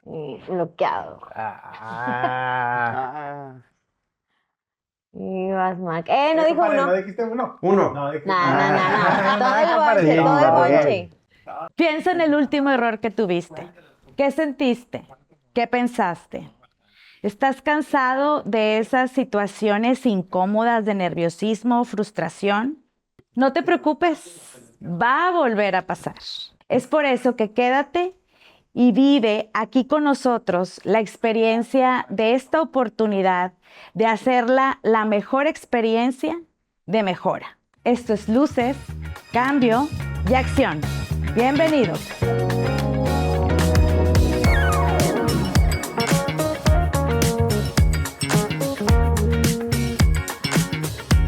Bloqueado. Ah. Y vas, Mac. No dijo Compadre, uno. ¿no dijiste uno? Uno. No, dije... No. Todo el compadre, bonche, sí, todo el compadre. bonche. Piensa en el último error que tuviste. ¿Qué sentiste? ¿Qué pensaste? ¿Estás cansado de esas situaciones incómodas de nerviosismo o frustración? No te preocupes, va a volver a pasar. Es por eso que quédate y vive aquí con nosotros la experiencia de esta oportunidad de hacerla la mejor experiencia de mejora. Esto es Luces, Cambio y Acción. Bienvenidos.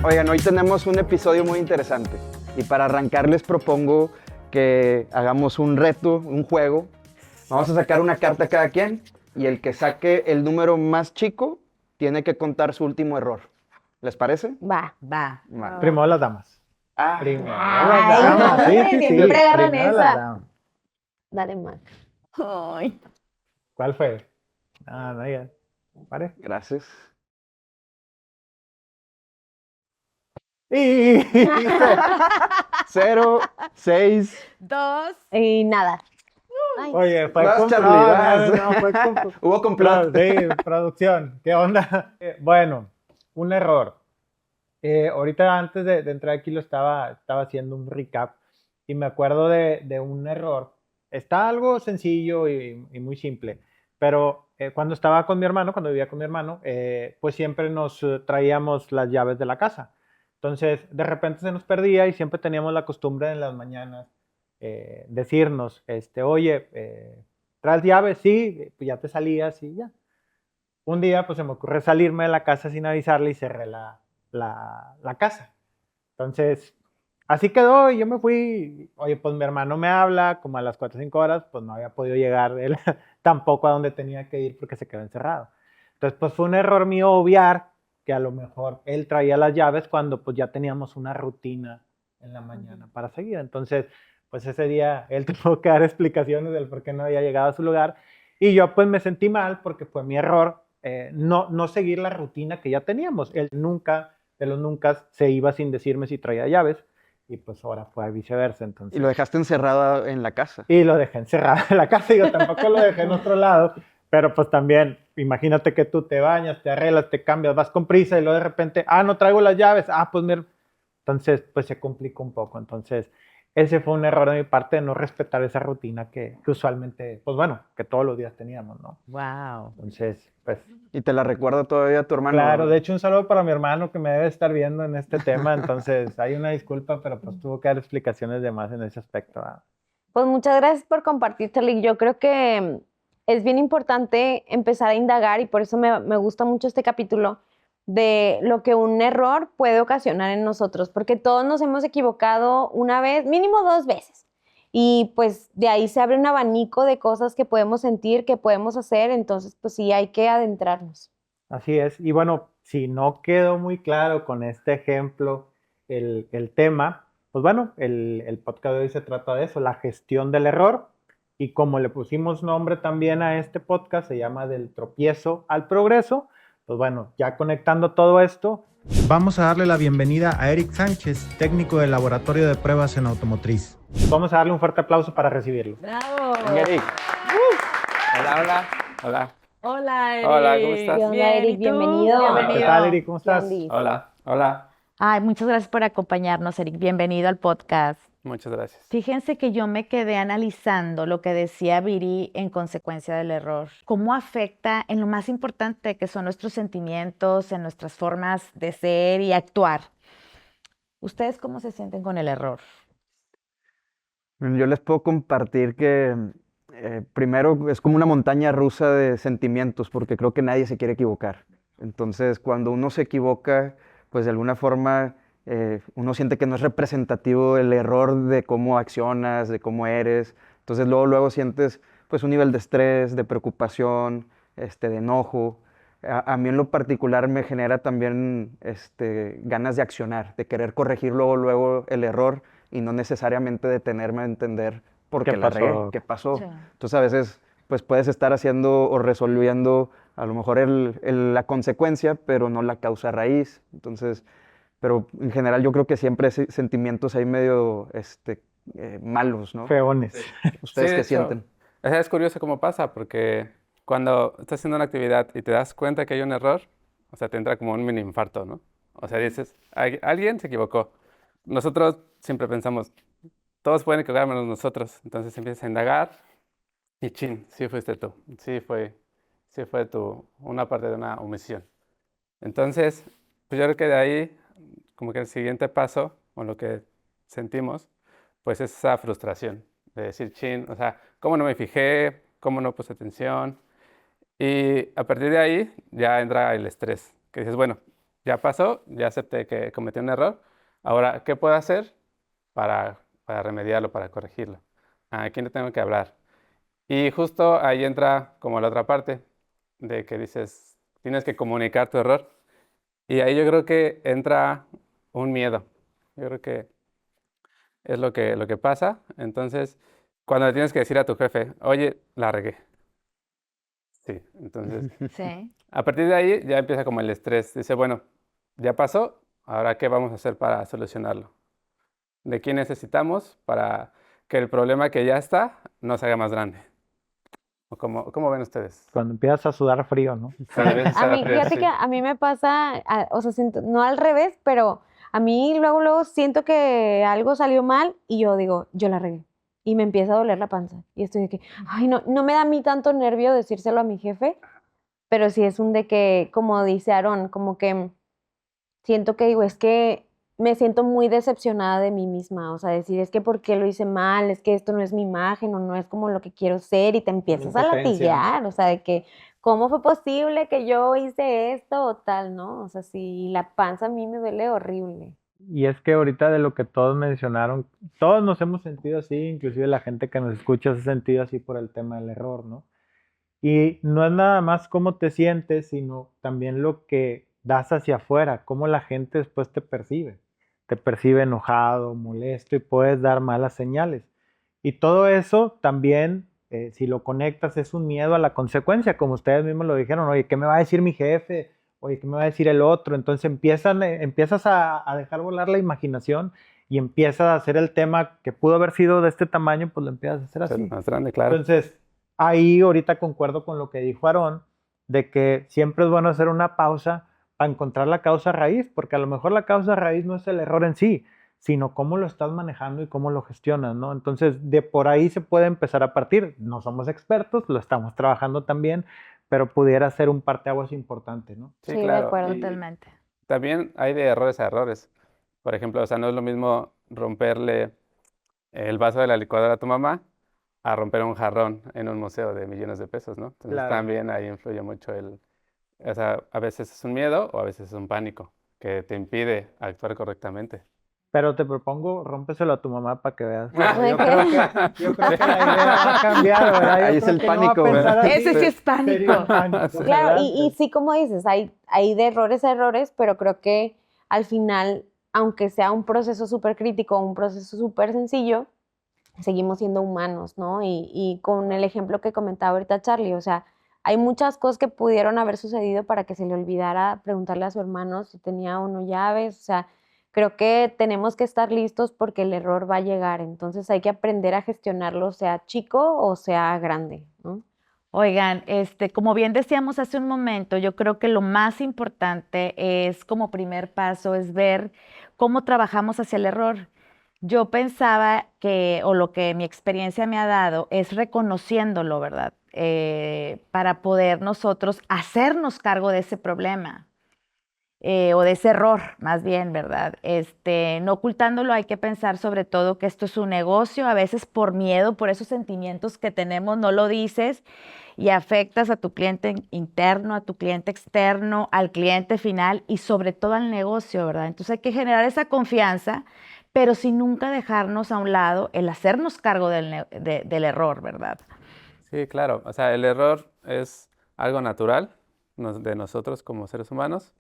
Oigan, hoy tenemos un episodio muy interesante y para arrancar les propongo que hagamos un reto, un juego. Vamos a sacar una carta cada quien y el que saque el número más chico tiene que contar su último error. ¿Les parece? Va. Va. Vale. Primero las damas. Ah, Primero Ay, las damas. no, siempre agarran Primero esa. las damas. Dale, Mac. Ay. ¿Cuál fue? No, ya. ¿Pare? gracias. Y... 0, 6. 2. Y nada. Ay. Oye, fue Vas, con... Charlie, no, vas. no, fue con... Hubo complot. Sí, producción. ¿Qué onda? Bueno, un error. Ahorita antes de entrar aquí estaba haciendo un recap y me acuerdo de un error. Está algo sencillo y muy simple, pero cuando estaba con mi hermano, cuando vivía con mi hermano, pues siempre nos traíamos las llaves de la casa. Entonces, de repente se nos perdía y siempre teníamos la costumbre en las mañanas decirnos, oye, ¿traes llaves? Sí, pues ya te salías y ya. Un día, pues se me ocurre salirme de la casa sin avisarle y cerré la casa. Entonces, así quedó y yo me fui. Oye, pues mi hermano me habla como a las 4 o 5 horas, pues no había podido llegar él tampoco a donde tenía que ir porque se quedó encerrado. Entonces, pues fue un error mío obviar que a lo mejor él traía las llaves cuando pues ya teníamos una rutina en la mañana para seguir. Entonces, pues ese día él tuvo que dar explicaciones del por qué no había llegado a su lugar y yo pues me sentí mal porque fue mi error no seguir la rutina que ya teníamos. Él nunca de los nunca se iba sin decirme si traía llaves y pues ahora fue viceversa. Entonces, Y lo dejaste encerrado en la casa. y lo dejé encerrado en la casa y yo tampoco lo dejé en otro lado, pero pues también, imagínate que tú te bañas, te arreglas, te cambias, vas con prisa y luego de repente, no traigo las llaves, pues mira, entonces pues se complicó un poco. Entonces ese fue un error de mi parte de no respetar esa rutina que usualmente, pues bueno, que todos los días teníamos, ¿no? Wow. Entonces, pues... Y te la recuerda todavía tu hermano. Claro, de hecho un saludo para mi hermano que me debe estar viendo en este tema, entonces hay una disculpa, pero pues tuvo que dar explicaciones de más en ese aspecto. Pues muchas gracias por compartir, Charlie. Yo creo que es bien importante empezar a indagar y por eso me gusta mucho este capítulo de lo que un error puede ocasionar en nosotros, porque todos nos hemos equivocado una vez, mínimo 2 veces. Y pues de ahí se abre un abanico de cosas que podemos sentir, que podemos hacer, entonces pues sí, hay que adentrarnos. Así es, y bueno, si no quedó muy claro con este ejemplo el tema, pues bueno, el podcast de hoy se trata de eso, la gestión del error, y como le pusimos nombre también a este podcast, se llama Del tropiezo al progreso. Pues bueno, ya conectando todo esto, vamos a darle la bienvenida a Eric Sánchez, técnico del Laboratorio de Pruebas en Automotriz. Vamos a darle un fuerte aplauso para recibirlo. ¡Bravo! Venga, Eric. Hola, hola, hola. Hola, Eric. Hola, ¿cómo estás? ¿Qué onda, Bien, Eric? ¿y tú? Bienvenido. Bienvenido. ¿Qué tal, Eric? ¿Cómo ¿Qué estás? ondis? Hola, hola. Ay, muchas gracias por acompañarnos, Eric. Bienvenido al podcast. Muchas gracias. Fíjense que yo me quedé analizando lo que decía Viri en consecuencia del error. Cómo afecta en lo más importante que son nuestros sentimientos, en nuestras formas de ser y actuar. ¿Ustedes cómo se sienten con el error? Yo les puedo compartir que primero es como una montaña rusa de sentimientos, porque creo que nadie se quiere equivocar. Entonces, cuando uno se equivoca, pues de alguna forma uno siente que no es representativo el error de cómo accionas, de cómo eres. Entonces, luego sientes pues un nivel de estrés, de preocupación, de enojo. A mí en lo particular me genera también ganas de accionar, de querer corregir luego el error y no necesariamente detenerme a entender por qué la regué, qué pasó. Sí. Entonces a veces pues puedes estar haciendo o resolviendo a lo mejor la consecuencia, pero no la causa raíz. Entonces, pero en general yo creo que siempre hay sentimientos ahí medio malos, ¿no? Feones. ¿Ustedes de qué hecho, sienten? Es curioso cómo pasa, porque cuando estás haciendo una actividad y te das cuenta que hay un error, o sea, te entra como un mini infarto, ¿no? O sea, dices, Alguien se equivocó". Nosotros siempre pensamos, todos pueden equivocar menos nosotros. Entonces empiezas a indagar y chin, sí fuiste tú. Sí fue una parte de una omisión. Entonces, pues yo creo que de ahí, como que el siguiente paso, o lo que sentimos, pues es esa frustración de decir, chin, o sea, ¿cómo no me fijé? ¿Cómo no puse atención? Y a partir de ahí ya entra el estrés, que dices, bueno, ya pasó, ya acepté que cometí un error, ahora, ¿qué puedo hacer para remediarlo, para corregirlo? ¿A quién le tengo que hablar? Y justo ahí entra como la otra parte, de que dices, tienes que comunicar tu error. Y ahí yo creo que entra un miedo. Yo creo que es lo que pasa. Entonces, cuando le tienes que decir a tu jefe, oye, la regué. Sí, entonces, Sí. a partir de ahí ya empieza como el estrés. Dice, bueno, ya pasó, ahora ¿qué vamos a hacer para solucionarlo? ¿De quién necesitamos para que el problema que ya está no se haga más grande? ¿O cómo ven ustedes? Cuando empiezas a sudar frío, ¿no? Cuando empiezas A a mí, frío, fíjate sí. que a mí me pasa, o sea, no al revés, pero a mí luego siento que algo salió mal y yo digo, yo la regué. Y me empieza a doler la panza. Y estoy de que, ay, no me da a mí tanto nervio decírselo a mi jefe, pero sí es un de que, como dice Aarón, como que siento que digo, es que me siento muy decepcionada de mí misma, o sea, decir, es que ¿por qué lo hice mal? Es que esto no es mi imagen o no es como lo que quiero ser y te empiezas a Impotencia. latigar, o sea, de que, ¿cómo fue posible que yo hice esto o tal, no? O sea, sí, la panza a mí me duele horrible. Y es que ahorita de lo que todos mencionaron, todos nos hemos sentido así, inclusive la gente que nos escucha se ha sentido así por el tema del error, ¿no? Y no es nada más cómo te sientes, sino también lo que das hacia afuera, cómo la gente después te percibe. Te percibe enojado, molesto y puedes dar malas señales. Y todo eso también, si lo conectas, es un miedo a la consecuencia, como ustedes mismos lo dijeron, oye, ¿qué me va a decir mi jefe? Oye, ¿qué me va a decir el otro? Entonces empiezas a dejar volar la imaginación y empiezas a hacer el tema que pudo haber sido de este tamaño, pues lo empiezas a hacer Ser así. más grande, claro. Entonces, ahí ahorita concuerdo con lo que dijo Aarón, de que siempre es bueno hacer una pausa para encontrar la causa raíz, porque a lo mejor la causa raíz no es el error en sí, sino cómo lo estás manejando y cómo lo gestionas, ¿no? Entonces, de por ahí se puede empezar a partir. No somos expertos, lo estamos trabajando también, pero pudiera ser un parteaguas importante, ¿no? Sí, de claro. acuerdo. Y Totalmente. también hay de errores a errores. Por ejemplo, o sea, no es lo mismo romperle el vaso de la licuadora a tu mamá a romper un jarrón en un museo de millones de pesos, ¿no? Entonces Claro. también ahí influye mucho o sea, a veces es un miedo o a veces es un pánico que te impide actuar correctamente. Pero te propongo, rómpeselo a tu mamá para que veas. Bueno. Yo creo que la idea va a cambiar, ¿verdad? Yo Ahí es creo el que no va a pánico, pensar ¿verdad? así. Ese sí es Sería un pánico. pánico, Claro, ¿verdad? y sí, como dices, hay de errores a errores, pero creo que al final, aunque sea un proceso súper crítico, un proceso súper sencillo, seguimos siendo humanos, ¿no? Y con el ejemplo que comentaba ahorita Charlie, o sea, hay muchas cosas que pudieron haber sucedido para que se le olvidara preguntarle a su hermano si tenía o no llaves, o sea, creo que tenemos que estar listos porque el error va a llegar, entonces hay que aprender a gestionarlo, sea chico o sea grande, ¿no? Oigan, como bien decíamos hace un momento, yo creo que lo más importante es como primer paso, es ver cómo trabajamos hacia el error. Yo pensaba que, o lo que mi experiencia me ha dado, es reconociéndolo, ¿verdad? Para poder nosotros hacernos cargo de ese problema. O de ese error, más bien, ¿verdad? No ocultándolo, hay que pensar sobre todo que esto es un negocio, a veces por miedo, por esos sentimientos que tenemos, no lo dices y afectas a tu cliente interno, a tu cliente externo, al cliente final y sobre todo al negocio, ¿verdad? Entonces hay que generar esa confianza, pero sin nunca dejarnos a un lado el hacernos cargo del error, ¿verdad? Sí, claro. O sea, el error es algo natural de nosotros como seres humanos.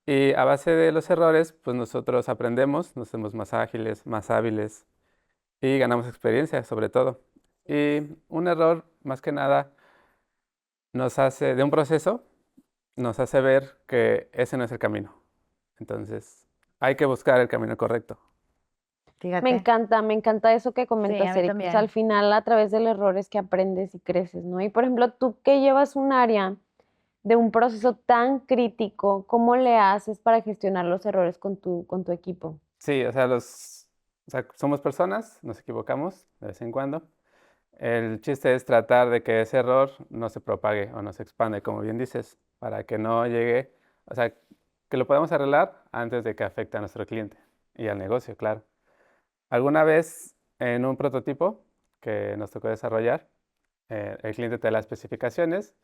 Y a base de los errores, pues nosotros aprendemos, nos hacemos más ágiles, más hábiles y ganamos experiencia sobre todo. Y un error, más que nada, nos hace, de un proceso, nos hace ver que ese no es el camino. Entonces, hay que buscar el camino correcto. Fíjate. Me encanta eso que Sí, comentas, a mí Eric. O sea, al también. final, a través del error es que aprendes y creces, ¿no? Y por ejemplo, tú que llevas un área de un proceso tan crítico, ¿cómo le haces para gestionar los errores con tu equipo? Sí, o sea, somos personas, nos equivocamos de vez en cuando. El chiste es tratar de que ese error no se propague o no se expande, como bien dices, para que no llegue, o sea, que lo podamos arreglar antes de que afecte a nuestro cliente y al negocio, claro. Alguna vez en un prototipo que nos tocó desarrollar, el cliente te da las especificaciones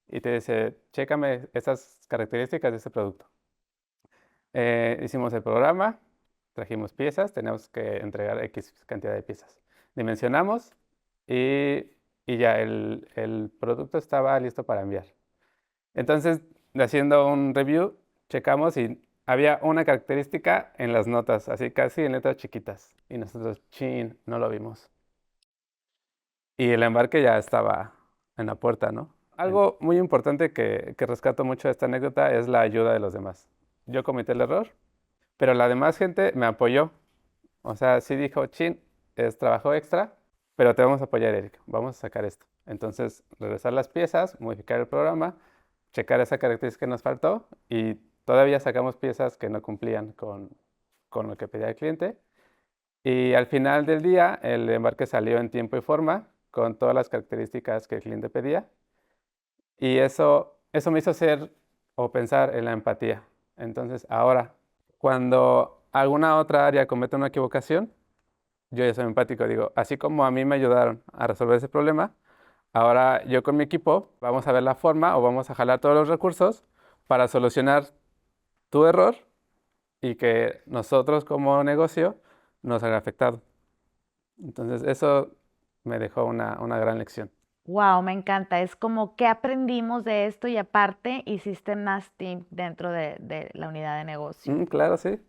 y te dice, chécame estas características de este producto. Hicimos el programa, trajimos piezas, teníamos que entregar X cantidad de piezas. Dimensionamos y, y ya el producto estaba listo para enviar. Entonces, haciendo un review, checamos y había una característica en las notas, así casi en letras chiquitas. Y nosotros, chin, no lo vimos. Y el embarque ya estaba en la puerta, ¿no? Algo muy importante que rescato mucho de esta anécdota es la ayuda de los demás. Yo cometí el error, pero la demás gente me apoyó. O sea, sí dijo, chin, es trabajo extra, pero te vamos a apoyar, Eric. Vamos a sacar esto. Entonces, regresar las piezas, modificar el programa, checar esa característica que nos faltó y todavía sacamos piezas que no cumplían con lo que pedía el cliente. Y al final del día, el embarque salió en tiempo y forma, con todas las características que el cliente pedía. Y eso me hizo ser o pensar en la empatía. Entonces, ahora, cuando alguna otra área comete una equivocación, yo ya soy empático. Digo, así como a mí me ayudaron a resolver ese problema, ahora yo con mi equipo vamos a ver la forma o vamos a jalar todos los recursos para solucionar tu error y que nosotros como negocio nos haga afectado. Entonces, eso me dejó una gran lección. Wow, me encanta. Es como que aprendimos de esto y aparte hiciste más team dentro de la unidad de negocio. Claro, sí.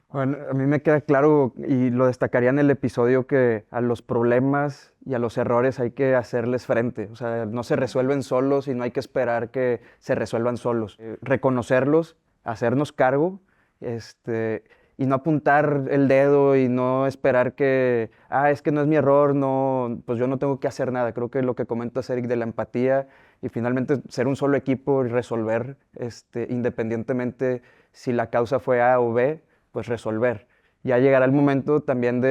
Bueno, a mí me queda claro y lo destacaría en el episodio que a los problemas y a los errores hay que hacerles frente. O sea, no se resuelven solos y no hay que esperar que se resuelvan solos. Reconocerlos, hacernos cargo, y no apuntar el dedo y no esperar que, es que no es mi error, no, pues yo no tengo que hacer nada. Creo que lo que comentas, Eric, de la empatía y finalmente ser un solo equipo y resolver, independientemente si la causa fue A o B, pues resolver. Ya llegará el momento también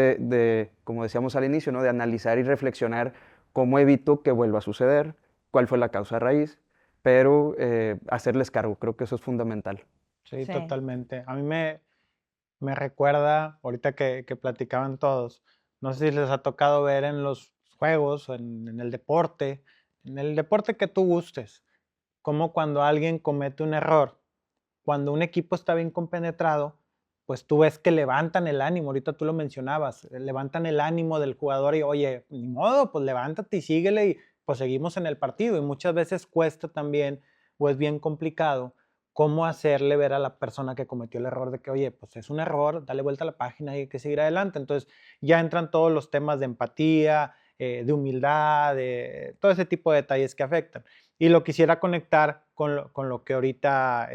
como decíamos al inicio, ¿no? De analizar y reflexionar cómo evito que vuelva a suceder, cuál fue la causa raíz, pero hacerles cargo, creo que eso es fundamental. Sí, Sí. totalmente. A mí me recuerda, ahorita que platicaban todos, no sé si les ha tocado ver en los juegos, o en en el deporte que tú gustes, como cuando alguien comete un error, cuando un equipo está bien compenetrado, pues tú ves que levantan el ánimo, ahorita tú lo mencionabas, levantan el ánimo del jugador y oye, ni modo, pues levántate y síguele y pues seguimos en el partido. Y muchas veces cuesta también o es bien complicado cómo hacerle ver a la persona que cometió el error de que, oye, pues es un error, dale vuelta a la página y hay que seguir adelante. Entonces ya entran todos los temas de empatía, de humildad, de todo ese tipo de detalles que afectan. Y lo quisiera conectar con lo que ahorita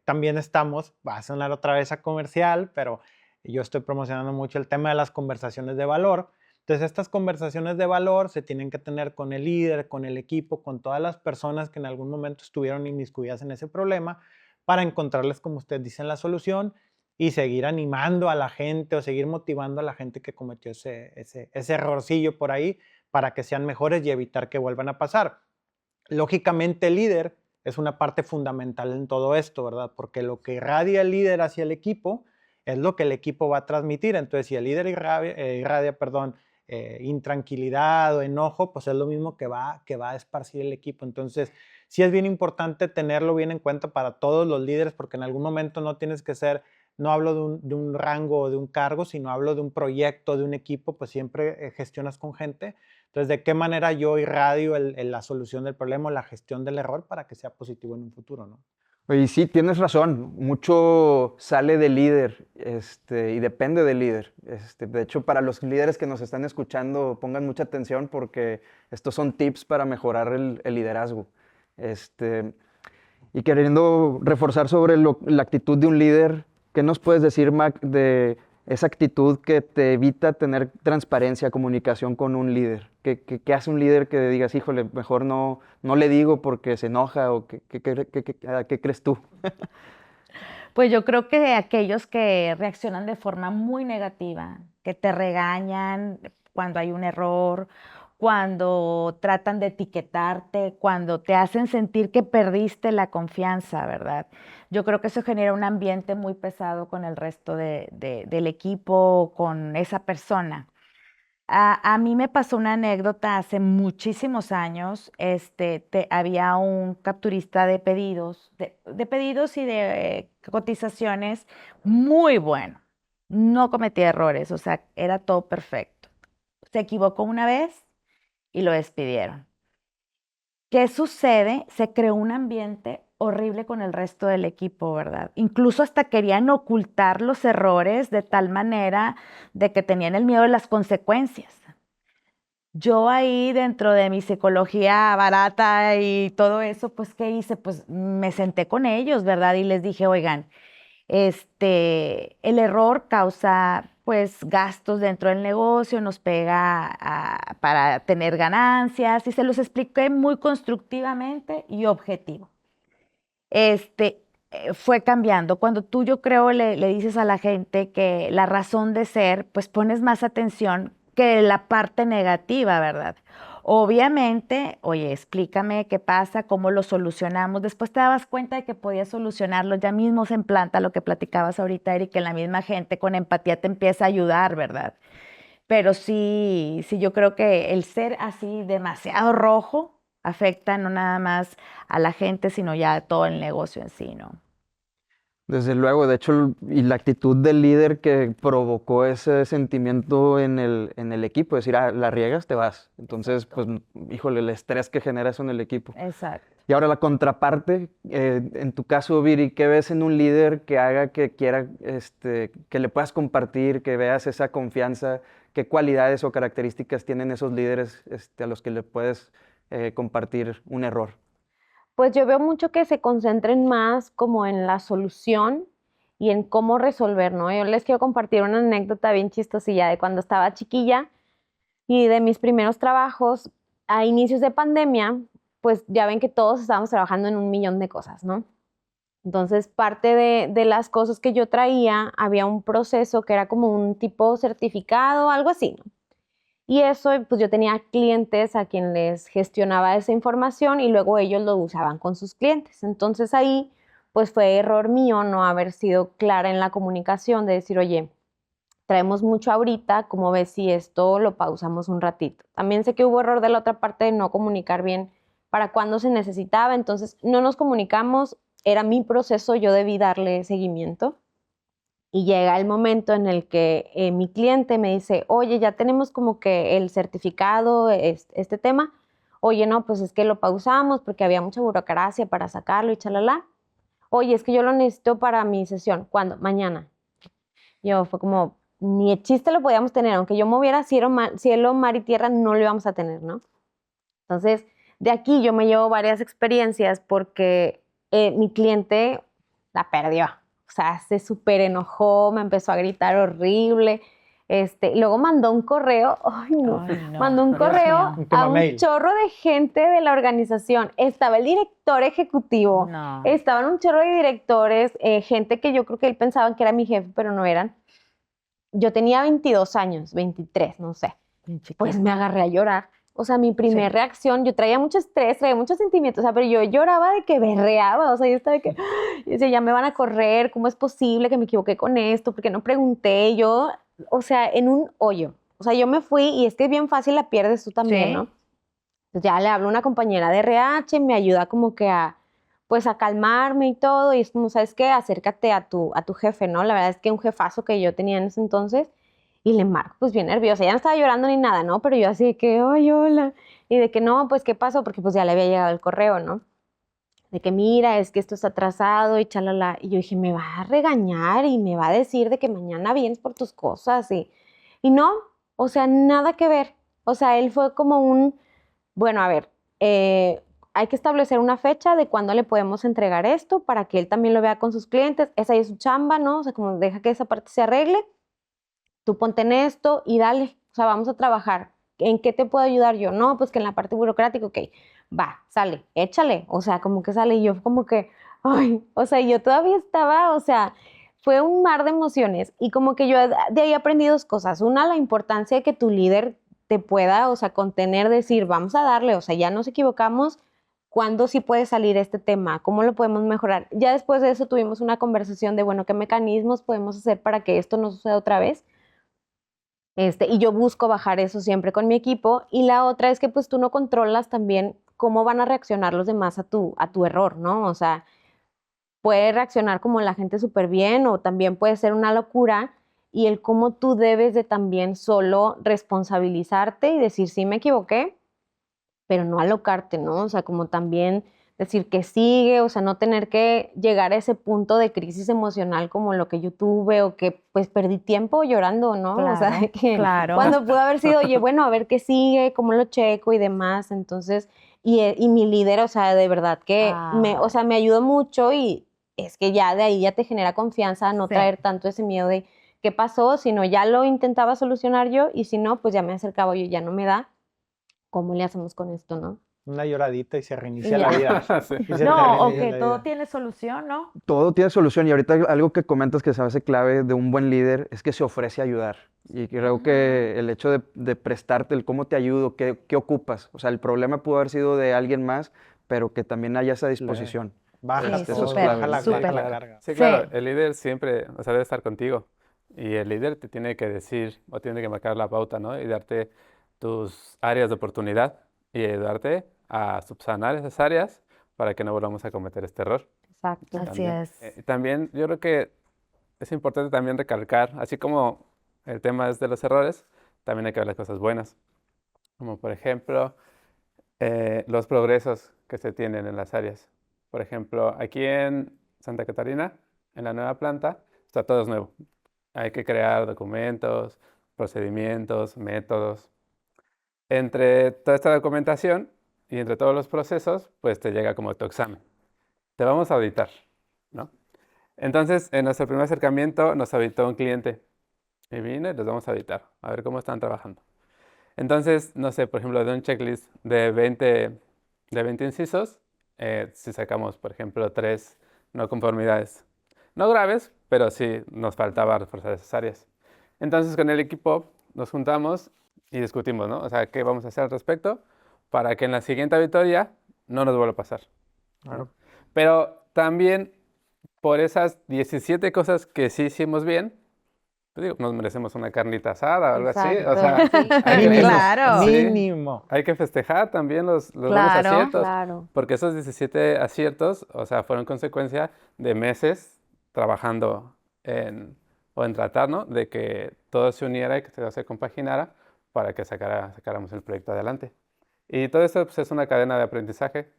también estamos, va a sonar otra vez a comercial, pero yo estoy promocionando mucho el tema de las conversaciones de valor. Entonces, estas conversaciones de valor se tienen que tener con el líder, con el equipo, con todas las personas que en algún momento estuvieron inmiscuidas en ese problema, para encontrarles, como usted dice, la solución y seguir animando a la gente o seguir motivando a la gente que cometió ese errorcillo por ahí para que sean mejores y evitar que vuelvan a pasar. Lógicamente, el líder es una parte fundamental en todo esto, ¿verdad? Porque lo que irradia el líder hacia el equipo es lo que el equipo va a transmitir. Entonces, si el líder irradia, intranquilidad o enojo, pues es lo mismo que va a esparcir el equipo. Entonces, sí es bien importante tenerlo bien en cuenta para todos los líderes, porque en algún momento no tienes que ser, no hablo de un rango o de un cargo, sino hablo de un proyecto, de un equipo, pues siempre gestionas con gente. Entonces, ¿de qué manera yo irradio la solución del problema o la gestión del error para que sea positivo en un futuro, ¿no? Y sí, tienes razón, mucho sale del líder, y depende del líder. De hecho, para los líderes que nos están escuchando, pongan mucha atención porque estos son tips para mejorar el liderazgo. Este, y queriendo reforzar sobre la actitud de un líder, ¿qué nos puedes decir, Mac, de esa actitud que te evita tener transparencia, comunicación con un líder? ¿Qué hace un líder que digas, híjole, mejor no le digo porque se enoja? ¿O qué crees tú? Pues yo creo que aquellos que reaccionan de forma muy negativa, que te regañan cuando hay un error, cuando tratan de etiquetarte, cuando te hacen sentir que perdiste la confianza, ¿verdad? Yo creo que eso genera un ambiente muy pesado con el resto del equipo, con esa persona. A mí me pasó una anécdota hace muchísimos años. Había un capturista de pedidos, de pedidos y de cotizaciones muy bueno. No cometía errores, o sea, era todo perfecto. Se equivocó una vez y lo despidieron. ¿Qué sucede? Se creó un ambiente horrible con el resto del equipo, ¿verdad? Incluso hasta querían ocultar los errores de tal manera de que tenían el miedo de las consecuencias. Yo ahí dentro de mi psicología barata y todo eso, pues, ¿qué hice? Pues me senté con ellos, ¿verdad? Y les dije, oigan, el error causa, pues, gastos dentro del negocio, nos pega para tener ganancias, y se los expliqué muy constructivamente y objetivo. Fue cambiando. Cuando tú, yo creo, le dices a la gente que la razón de ser, pues pones más atención que la parte negativa, ¿verdad? Obviamente, oye, explícame qué pasa, cómo lo solucionamos. Después te dabas cuenta de que podías solucionarlo, ya mismo se implanta lo que platicabas ahorita, Eric, que la misma gente con empatía te empieza a ayudar, ¿verdad? Pero sí, sí, yo creo que el ser así demasiado rojo afecta no nada más a la gente, sino ya a todo el negocio en sí, ¿no? Desde luego, de hecho, y la actitud del líder que provocó ese sentimiento en el equipo, decir, la riegas, te vas. Entonces, pues, híjole, el estrés que genera eso en el equipo. Exacto. Y ahora la contraparte, en tu caso, Viri, ¿qué ves en un líder que haga que quiera, que le puedas compartir, que veas esa confianza? ¿Qué cualidades o características tienen esos líderes, a los que le puedes compartir un error? Pues yo veo mucho que se concentren más como en la solución y en cómo resolver, ¿no? Yo les quiero compartir una anécdota bien chistosilla de cuando estaba chiquilla y de mis primeros trabajos a inicios de pandemia, pues ya ven que todos estábamos trabajando en un millón de cosas, ¿no? Entonces, parte de las cosas que yo traía, había un proceso que era como un tipo certificado, algo así, ¿no? Y eso, pues yo tenía clientes a quien les gestionaba esa información y luego ellos lo usaban con sus clientes. Entonces ahí, pues fue error mío no haber sido clara en la comunicación de decir, oye, traemos mucho ahorita, ¿cómo ves si esto lo pausamos un ratito? También sé que hubo error de la otra parte de no comunicar bien para cuándo se necesitaba, entonces no nos comunicamos, era mi proceso, yo debí darle seguimiento. Y llega el momento en el que mi cliente me dice, oye, ya tenemos como que el certificado, este tema. Oye, no, pues es que lo pausamos porque había mucha burocracia para sacarlo y chalala. Oye, es que yo lo necesito para mi sesión. ¿Cuándo? Mañana. Yo fue como, ni el chiste lo podíamos tener. Aunque yo moviera cielo, mar y tierra, no lo íbamos a tener, ¿no? Entonces, de aquí yo me llevo varias experiencias porque mi cliente la perdió. O sea, se súper enojó, me empezó a gritar horrible. Luego mandó un correo, ay no, Ay, no, mandó un Dios correo mío. a un mail. chorro de gente de la organización. Estaba el director ejecutivo, No. estaban un chorro de directores, gente que yo creo que él pensaba que era mi jefe, pero no eran. Yo tenía 22 años, 23, no sé. Bien chiquita. Pues me agarré a llorar. O sea, mi primera Sí. reacción, yo traía mucho estrés, traía muchos sentimientos, o sea, pero yo lloraba de que berreaba, o sea, yo estaba de que, yo decía, ya me van a correr, ¿cómo es posible que me equivoqué con esto? ¿Por qué no pregunté? Yo, o sea, en un hoyo. O sea, yo me fui y es que es bien fácil, la pierdes tú también, Sí. ¿no? Entonces ya le hablo a una compañera de RH, me ayuda como que pues a calmarme y todo, y es como, ¿sabes qué? Acércate a tu jefe, ¿no? La verdad es que un jefazo que yo tenía en ese entonces, y le marco, pues bien nerviosa, ya no estaba llorando ni nada, ¿no? Pero yo así de que, ay, hola, y de que no, pues, ¿qué pasó? Porque pues ya le había llegado el correo, ¿no? de que mira, es que esto está atrasado y chalala. Y yo dije, me va a regañar y me va a decir de que mañana vienes por tus cosas. Y no, o sea, nada que ver. O sea, él fue como bueno, a ver, hay que establecer una fecha de cuándo le podemos entregar esto para que él también lo vea con sus clientes. Esa es su chamba, ¿no? O sea, como deja que esa parte se arregle, tú ponte en esto y dale. O sea, vamos a trabajar. ¿En qué te puedo ayudar yo? No, pues que en la parte burocrática, ok, va, sale, échale. O sea, como que sale y yo como que, ay, o sea, yo todavía estaba, o sea, fue un mar de emociones y como que yo de ahí aprendí dos cosas. Una, la importancia de que tu líder te pueda, o sea, contener, decir, vamos a darle, o sea, ya nos equivocamos, ¿cuándo sí puede salir este tema? ¿Cómo lo podemos mejorar? Ya después de eso tuvimos una conversación de, bueno, ¿qué mecanismos podemos hacer para que esto no suceda otra vez? Y yo busco bajar eso siempre con mi equipo. Y la otra es que pues tú no controlas también cómo van a reaccionar los demás a tu error, ¿no? O sea, puede reaccionar como la gente súper bien o también puede ser una locura y el cómo tú debes de también solo responsabilizarte y decir, sí me equivoqué, pero no alocarte, ¿no? O sea, como también decir que sigue, o sea, no tener que llegar a ese punto de crisis emocional como lo que yo tuve o que pues perdí tiempo llorando, ¿no? O sea, Claro, que claro. cuando pudo haber sido, oye, bueno, a ver qué sigue, cómo lo checo y demás, entonces, y mi líder, o sea, de verdad que o sea, me ayudó mucho y es que ya de ahí ya te genera confianza no Sí. traer tanto ese miedo de qué pasó, sino ya lo intentaba solucionar yo y si no, pues ya me acercaba yo, ya no me da. ¿Cómo le hacemos con esto, no? Una lloradita y se reinicia Y la ya. vida. Sí. Y se te No, o reinicia que la todo vida. tiene solución, ¿no? Todo tiene solución y ahorita algo que comentas que se hace clave de un buen líder es que se ofrece a ayudar. Y creo que el hecho de prestarte el cómo te ayudo, qué ocupas. O sea, el problema pudo haber sido de alguien más, pero que también haya esa disposición. Baja Sí, Eso es todo, súper, clave, baja ¿no? la, Sí, baja súper. la Claro. carga. Sí, Sí. claro, el líder siempre, o sea, debe estar contigo. Y el líder te tiene que decir o tiene que marcar la pauta, ¿no? Y darte tus áreas de oportunidad y ayudarte a subsanar esas áreas para que no volvamos a cometer este error. Exacto. Así También. es. También yo creo que es importante también recalcar, así como el tema es de los errores, también hay que ver las cosas buenas. Como por ejemplo, los progresos que se tienen en las áreas. Por ejemplo, aquí en Santa Catarina, en la nueva planta, está todo es nuevo. Hay que crear documentos, procedimientos, métodos. Entre toda esta documentación y entre todos los procesos, pues te llega como tu examen. Te vamos a auditar, ¿no? Entonces, en nuestro primer acercamiento nos auditó un cliente y vino y les vamos a auditar, a ver cómo están trabajando. Entonces, no sé, por ejemplo, de un checklist de 20 incisos, si sacamos, por ejemplo, 3 no conformidades. No graves, pero sí nos faltaba reforzar esas áreas. Entonces, con el equipo nos juntamos y discutimos, ¿no? O sea, ¿qué vamos a hacer al respecto para que en la siguiente auditoría no nos vuelva a pasar? ¿no? Claro. Pero también por esas 17 cosas que sí hicimos bien, pues digo, nos merecemos una carnita asada o algo así. O sea, Exacto, sí. hay que, Mínimo, Claro. sí, mínimo. hay que festejar también los buenos Claro, aciertos, Claro. porque esos 17 aciertos, o sea, fueron consecuencia de meses trabajando o en tratar, ¿no? De que todo se uniera y que todo se compaginara para que sacáramos el proyecto adelante. Y todo esto pues, es una cadena de aprendizaje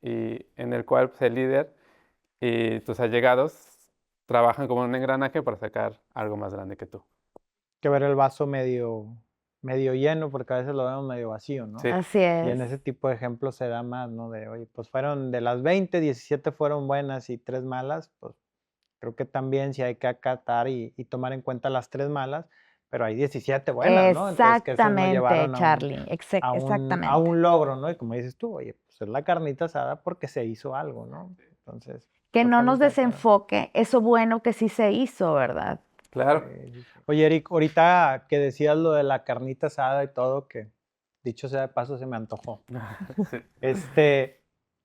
y en el cual pues, el líder y tus allegados trabajan como un engranaje para sacar algo más grande que tú. Que ver el vaso medio lleno, porque a veces lo vemos medio vacío, ¿no? Sí. así Y en es. ese tipo de ejemplos se da más, ¿no? De, oye, pues fueron de las 20, 17 fueron buenas y 3 malas, pues creo que también sí hay que acatar y tomar en cuenta las 3 malas, pero hay 17 buenas, ¿no? Entonces que esos nos Exactamente, llevaron Charlie. a Exactamente. un logro, ¿no? Y como dices tú, oye, pues es la carnita asada porque se hizo algo, ¿no? Entonces, Que no nos totalmente de acuerdo. desenfoque eso bueno que sí se hizo, ¿verdad? Claro. Oye, Eric, ahorita que decías lo de la carnita asada y todo, que dicho sea de paso se me antojó. Sí.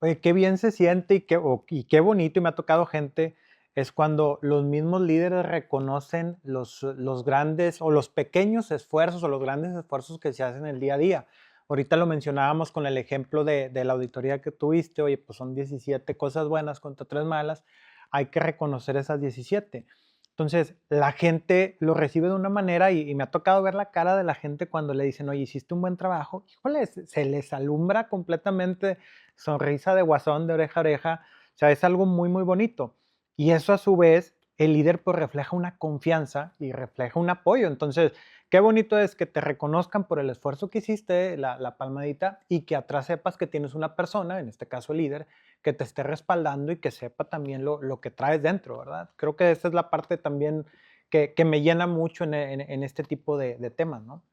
Oye, qué bien se siente y qué bonito, y me ha tocado gente, es cuando los mismos líderes reconocen los grandes o los pequeños esfuerzos o los grandes esfuerzos que se hacen el día a día. Ahorita lo mencionábamos con el ejemplo de la auditoría que tuviste, oye, pues son 17 cosas buenas contra 3 malas, hay que reconocer esas 17. Entonces, la gente lo recibe de una manera y me ha tocado ver la cara de la gente cuando le dicen, oye, hiciste un buen trabajo. Híjole, se les alumbra completamente, sonrisa de guasón, de oreja a oreja. O sea, es algo muy, muy bonito. Y eso a su vez, el líder pues refleja una confianza y refleja un apoyo. Entonces, qué bonito es que te reconozcan por el esfuerzo que hiciste, la palmadita, y que atrás sepas que tienes una persona, en este caso el líder, que te esté respaldando y que sepa también lo que traes dentro, ¿verdad? Creo que esa es la parte también que me llena mucho en este tipo de temas, ¿no?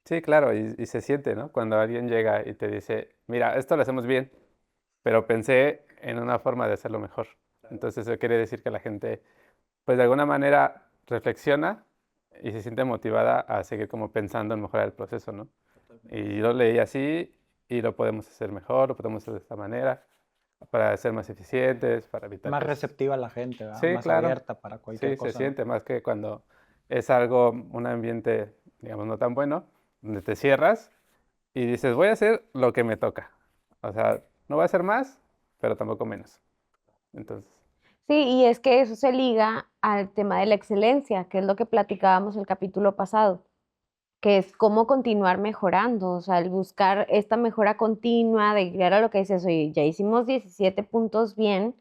Sí, claro, y se siente, ¿no? Cuando alguien llega y te dice, mira, esto lo hacemos bien, pero pensé en una forma de hacerlo mejor. Entonces eso quiere decir que la gente, pues de alguna manera reflexiona y se siente motivada a seguir como pensando en mejorar el proceso, ¿no? Y yo lo leí así y lo podemos hacer mejor, lo podemos hacer de esta manera, para ser más eficientes, para evitar Más cosas. receptiva la gente, ¿verdad? Sí, Más claro. abierta para cualquier Sí, se cosa, ¿no? siente más que cuando es algo, un ambiente, digamos, no tan bueno, donde te cierras y dices, voy a hacer lo que me toca. O sea, no voy a hacer más, pero tampoco menos. Entonces, Sí, y es que eso se liga al tema de la excelencia, que es lo que platicábamos el capítulo pasado, que es cómo continuar mejorando, o sea, el buscar esta mejora continua, de llegar a lo que dices, oye, ya hicimos 17 puntos bien,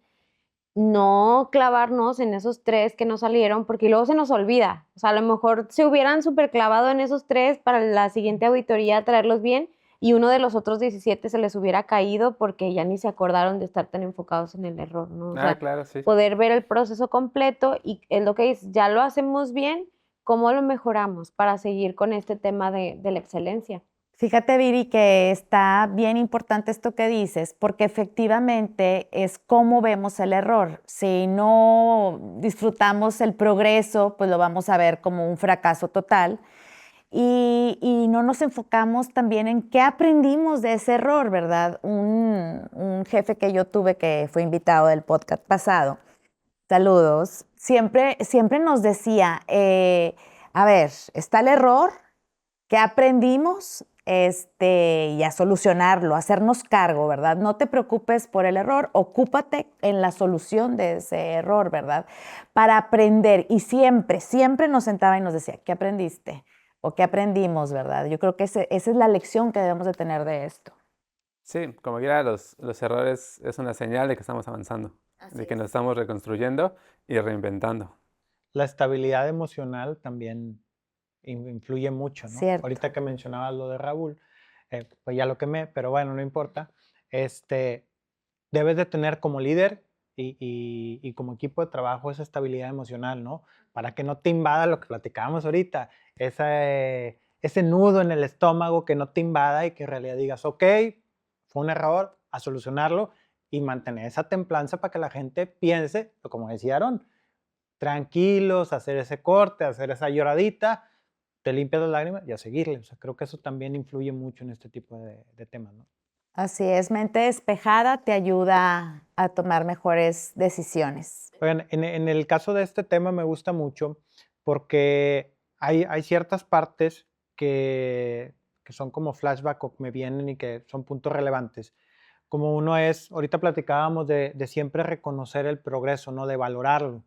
no clavarnos en esos 3 que no salieron, porque luego se nos olvida, o sea, a lo mejor se hubieran súper clavado en esos 3 para la siguiente auditoría traerlos bien, y uno de los otros 17 se les hubiera caído porque ya ni se acordaron de estar tan enfocados en el error, ¿no? O sea, claro, sí. poder ver el proceso completo y es lo que dices, ya lo hacemos bien, ¿cómo lo mejoramos para seguir con este tema de la excelencia? Fíjate, Viri, que está bien importante esto que dices, porque efectivamente es cómo vemos el error. Si no disfrutamos el progreso, pues lo vamos a ver como un fracaso total. Y no nos enfocamos también en qué aprendimos de ese error, ¿verdad? Un jefe que yo tuve que fue invitado del podcast pasado, saludos, siempre nos decía, a ver, está el error, ¿qué aprendimos? Y a solucionarlo, a hacernos cargo, ¿verdad? No te preocupes por el error, ocúpate en la solución de ese error, ¿verdad? Para aprender. Y siempre nos sentaba y nos decía, ¿qué aprendiste? ¿O qué aprendimos, verdad? Yo creo que esa es la lección que debemos de tener de esto. Sí, como quiera, los errores es una señal de que estamos avanzando, de que nos estamos reconstruyendo y reinventando. La estabilidad emocional también influye mucho, ¿no? Cierto. Ahorita que mencionabas lo de Raúl, pues ya lo quemé, pero bueno, no importa. Debes de tener como líder y como equipo de trabajo esa estabilidad emocional, ¿no? Para que no te invada lo que platicábamos ahorita, ese nudo en el estómago que no te invada y que en realidad digas, ok, fue un error, a solucionarlo y mantener esa templanza para que la gente piense, como decía Aaron, tranquilos, hacer ese corte, hacer esa lloradita, te limpias las lágrimas y a seguirle. O sea, creo que eso también influye mucho en este tipo de temas, ¿no? Así es, mente despejada te ayuda a tomar mejores decisiones. Oigan, en el caso de este tema me gusta mucho porque hay ciertas partes que son como flashback o que me vienen y que son puntos relevantes. Como uno es, ahorita platicábamos de siempre reconocer el progreso, ¿no? De valorarlo.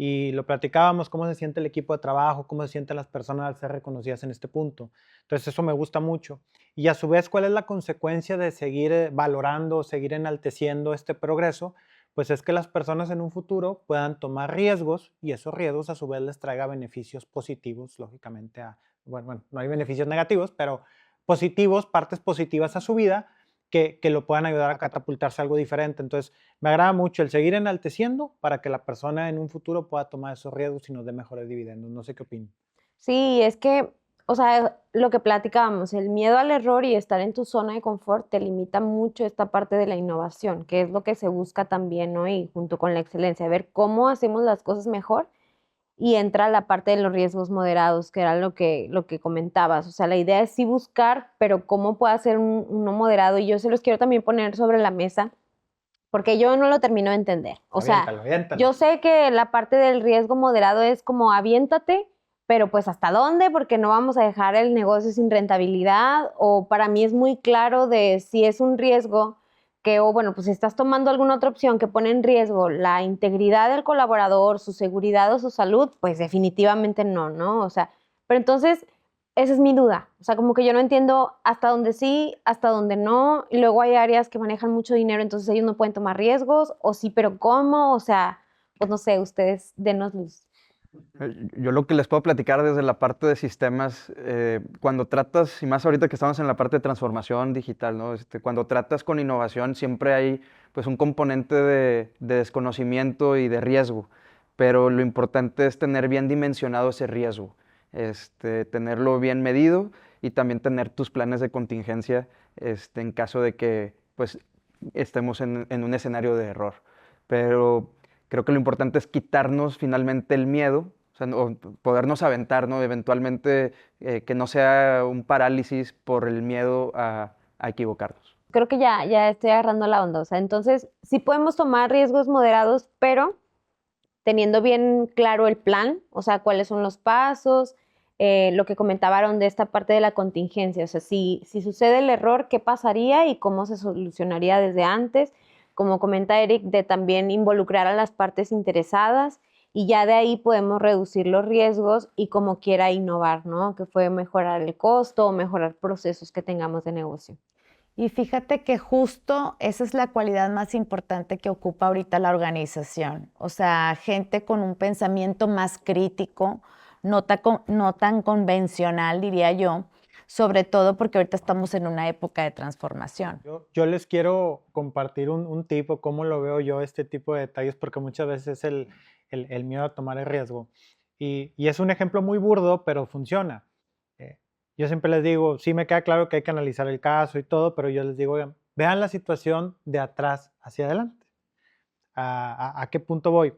Y lo platicábamos, cómo se siente el equipo de trabajo, cómo se sienten las personas al ser reconocidas en este punto. Entonces eso me gusta mucho. Y a su vez, ¿cuál es la consecuencia de seguir valorando, seguir enalteciendo este progreso? Pues es que las personas en un futuro puedan tomar riesgos y esos riesgos a su vez les traiga beneficios positivos, lógicamente, bueno, no hay beneficios negativos, pero positivos, partes positivas a su vida que lo puedan ayudar a catapultarse a algo diferente. Entonces, me agrada mucho el seguir enalteciendo para que la persona en un futuro pueda tomar esos riesgos y nos dé mejores dividendos. No sé qué opinan. Sí, es que, o sea, lo que platicábamos, el miedo al error y estar en tu zona de confort te limita mucho esta parte de la innovación, que es lo que se busca también, ¿no? Y junto con la excelencia, ver cómo hacemos las cosas mejor y entra la parte de los riesgos moderados, que era lo que comentabas. O sea, la idea es sí buscar, pero cómo puede ser uno moderado. Y yo se los quiero también poner sobre la mesa, porque yo no lo termino de entender. O sea, Aviéntalo. yo sé que la parte del riesgo moderado es como aviéntate, pero pues ¿hasta dónde? Porque no vamos a dejar el negocio sin rentabilidad. O para mí es muy claro de si es un riesgo o bueno, pues si estás tomando alguna otra opción que pone en riesgo la integridad del colaborador, su seguridad o su salud, pues definitivamente no, ¿no? O sea, pero entonces, esa es mi duda. O sea, como que yo no entiendo hasta dónde sí, hasta dónde no. Y luego hay áreas que manejan mucho dinero, entonces ellos no pueden tomar riesgos, o sí, pero ¿cómo? O sea, pues no sé, ustedes denos luz. Yo lo que les puedo platicar desde la parte de sistemas, cuando tratas, y más ahorita que estamos en la parte de transformación digital, ¿no? Cuando tratas con innovación siempre hay pues un componente de desconocimiento y de riesgo, pero lo importante es tener bien dimensionado ese riesgo, tenerlo bien medido y también tener tus planes de contingencia en caso de que pues estemos en un escenario de error. Pero creo que lo importante es quitarnos finalmente el miedo, o sea, podernos aventar, ¿no? Eventualmente que no sea un parálisis por el miedo a equivocarnos. Creo que ya estoy agarrando la onda. O sea, entonces sí podemos tomar riesgos moderados, pero teniendo bien claro el plan, o sea, cuáles son los pasos, lo que comentaban de esta parte de la contingencia, o sea, si sucede el error, ¿qué pasaría y cómo se solucionaría desde antes? Como comenta Eric, de también involucrar a las partes interesadas y ya de ahí podemos reducir los riesgos y como quiera innovar, ¿no? Que fue mejorar el costo o mejorar procesos que tengamos de negocio. Y fíjate que justo esa es la cualidad más importante que ocupa ahorita la organización. O sea, gente con un pensamiento más crítico, no tan convencional, diría yo, sobre todo porque ahorita estamos en una época de transformación. Yo les quiero compartir un tip o cómo lo veo yo, este tipo de detalles, porque muchas veces es el miedo a tomar el riesgo. Y es un ejemplo muy burdo, pero funciona. Eh, yo siempre les digo, sí me queda claro que hay que analizar el caso y todo, pero yo les digo, oigan, vean la situación de atrás hacia adelante. ¿A qué punto voy?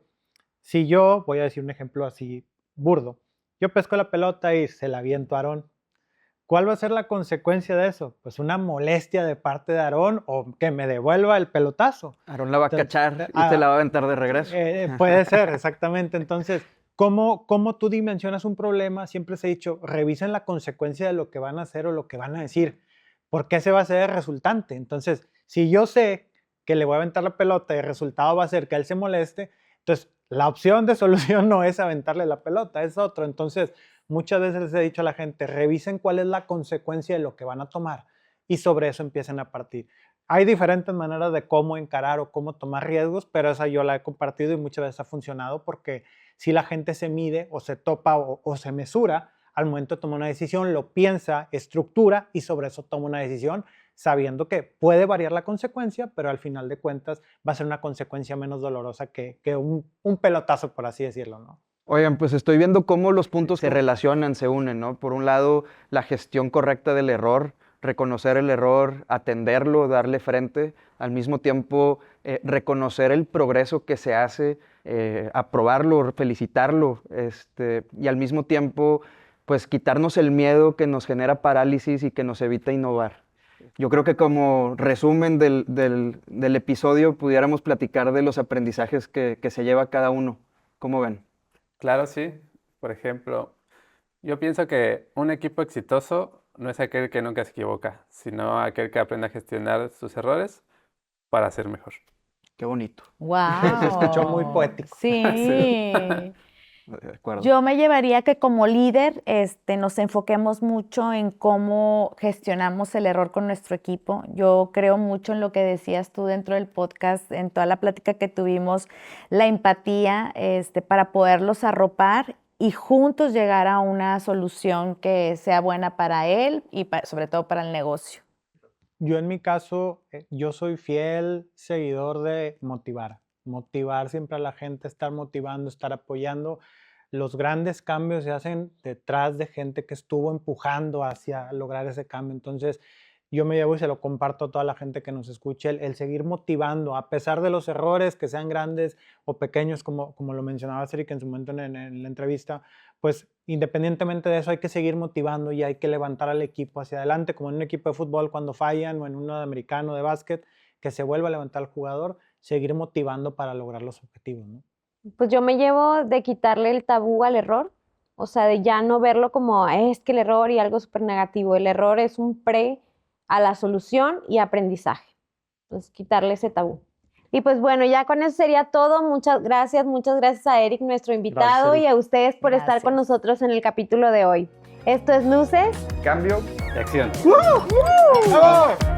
Si yo, voy a decir un ejemplo así burdo, yo pesco la pelota y se la aviento a Aarón. ¿Cuál va a ser la consecuencia de eso? Pues una molestia de parte de Aarón o que me devuelva el pelotazo. Aarón la va a Entonces, cachar y te la va a aventar de regreso. Puede ser, exactamente. Entonces, ¿cómo tú dimensionas un problema? Siempre se ha dicho, revisen la consecuencia de lo que van a hacer o lo que van a decir, porque ese va a ser el resultante. Entonces, si yo sé que le voy a aventar la pelota y el resultado va a ser que él se moleste, entonces la opción de solución no es aventarle la pelota, es otro. Entonces, muchas veces les he dicho a la gente, revisen cuál es la consecuencia de lo que van a tomar y sobre eso empiecen a partir. Hay diferentes maneras de cómo encarar o cómo tomar riesgos, pero esa yo la he compartido y muchas veces ha funcionado porque si la gente se mide o se topa o se mesura, al momento de tomar una decisión, lo piensa, estructura y sobre eso toma una decisión sabiendo que puede variar la consecuencia, pero al final de cuentas va a ser una consecuencia menos dolorosa que un pelotazo, por así decirlo, ¿no? Oigan, pues estoy viendo cómo los puntos se relacionan, se unen, ¿no? Por un lado, la gestión correcta del error, reconocer el error, atenderlo, darle frente, al mismo tiempo reconocer el progreso que se hace, aprobarlo, felicitarlo, y al mismo tiempo, pues quitarnos el miedo que nos genera parálisis y que nos evita innovar. Yo creo que como resumen del episodio pudiéramos platicar de los aprendizajes que se lleva cada uno. ¿Cómo ven? Claro, sí. Por ejemplo, yo pienso que un equipo exitoso no es aquel que nunca se equivoca, sino aquel que aprende a gestionar sus errores para ser mejor. Qué bonito. ¡Wow! Se escuchó muy poético. Sí. De acuerdo. Yo me llevaría que como líder nos enfoquemos mucho en cómo gestionamos el error con nuestro equipo. Yo creo mucho en lo que decías tú dentro del podcast, en toda la plática que tuvimos, la empatía para poderlos arropar y juntos llegar a una solución que sea buena para él y sobre todo para el negocio. Yo en mi caso, yo soy fiel seguidor de motivar siempre a la gente, estar motivando, estar apoyando. Los grandes cambios se hacen detrás de gente que estuvo empujando hacia lograr ese cambio. Entonces, yo me llevo y se lo comparto a toda la gente que nos escuche, el seguir motivando, a pesar de los errores, que sean grandes o pequeños, como lo mencionaba Eric en su momento en la entrevista, pues independientemente de eso hay que seguir motivando y hay que levantar al equipo hacia adelante, como en un equipo de fútbol cuando fallan o en uno de americano, de básquet, que se vuelva a levantar al jugador, seguir motivando para lograr los objetivos, ¿no? Pues yo me llevo de quitarle el tabú al error, o sea, de ya no verlo como es que el error y algo súper negativo. El error es un pre a la solución y aprendizaje. pues quitarle ese tabú. Y pues bueno, ya con eso sería todo. Muchas gracias a Eric, nuestro invitado, Eric. y a ustedes por estar con Gracias. nosotros en el capítulo de hoy. Esto es Luces. Cambio. Y acción. ¡Bravo!